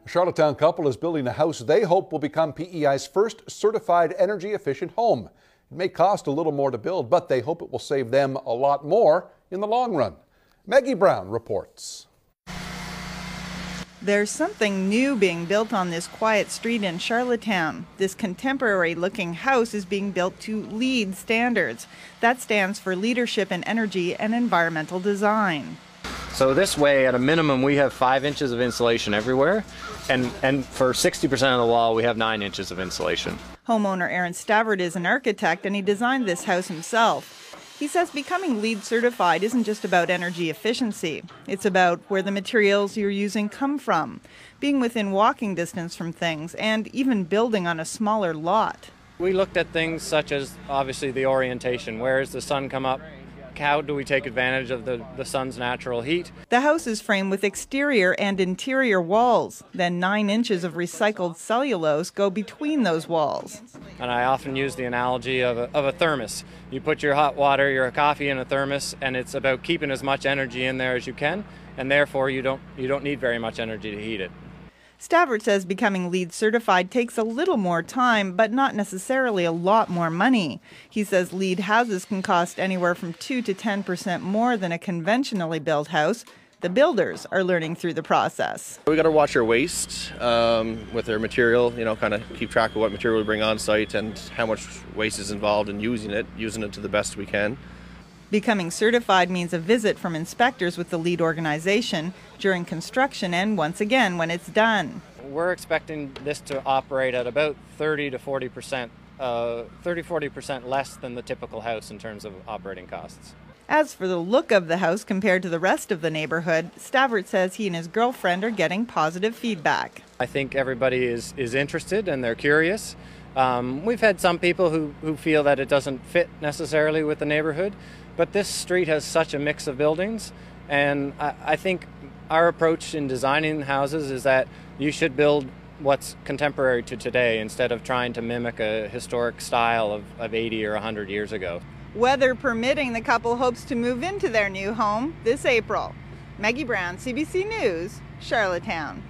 A Charlottetown couple is building a house they hope will become PEI's first certified energy efficient home. It may cost a little more to build, but they hope it will save them a lot more in the long run. Maggie Brown reports. There's something new being built on this quiet street in Charlottetown. This contemporary-looking house is being built to LEED standards. That stands for Leadership in Energy and Environmental Design. So this way, at a minimum, we have 5 inches of insulation everywhere, and for 60% of the wall, we have 9 inches of insulation. Homeowner Aaron Stavert is an architect, and he designed this house himself. He says becoming LEED certified isn't just about energy efficiency. It's about where the materials you're using come from, being within walking distance from things, and even building on a smaller lot. We looked at things such as, obviously, the orientation. Where does the sun come up? How do we take advantage of the sun's natural heat? The house is framed with exterior and interior walls. Then 9 inches of recycled cellulose go between those walls. And I often use the analogy of a thermos. You put your hot water, your coffee in a thermos, and it's about keeping as much energy in there as you can, and therefore you don't need very much energy to heat it. Stavert says becoming LEED certified takes a little more time, but not necessarily a lot more money. He says LEED houses can cost anywhere from 2 to 10% more than a conventionally built house. The builders are learning through the process. We got to watch our waste with our material, kind of keep track of what material we bring on site and how much waste is involved in using it to the best we can. Becoming certified means a visit from inspectors with the LEED organization during construction and once again when it's done. We're expecting this to operate at about 30 to 40% less than the typical house in terms of operating costs. As for the look of the house compared to the rest of the neighborhood, Stavert says he and his girlfriend are getting positive feedback. I think everybody is interested and they're curious. We've had some people who feel that it doesn't fit necessarily with the neighborhood, but this street has such a mix of buildings, and I think our approach in designing houses is that you should build what's contemporary to today instead of trying to mimic a historic style of 80 or 100 years ago. Weather permitting, the couple hopes to move into their new home this April. Maggie Brown, CBC News, Charlottetown.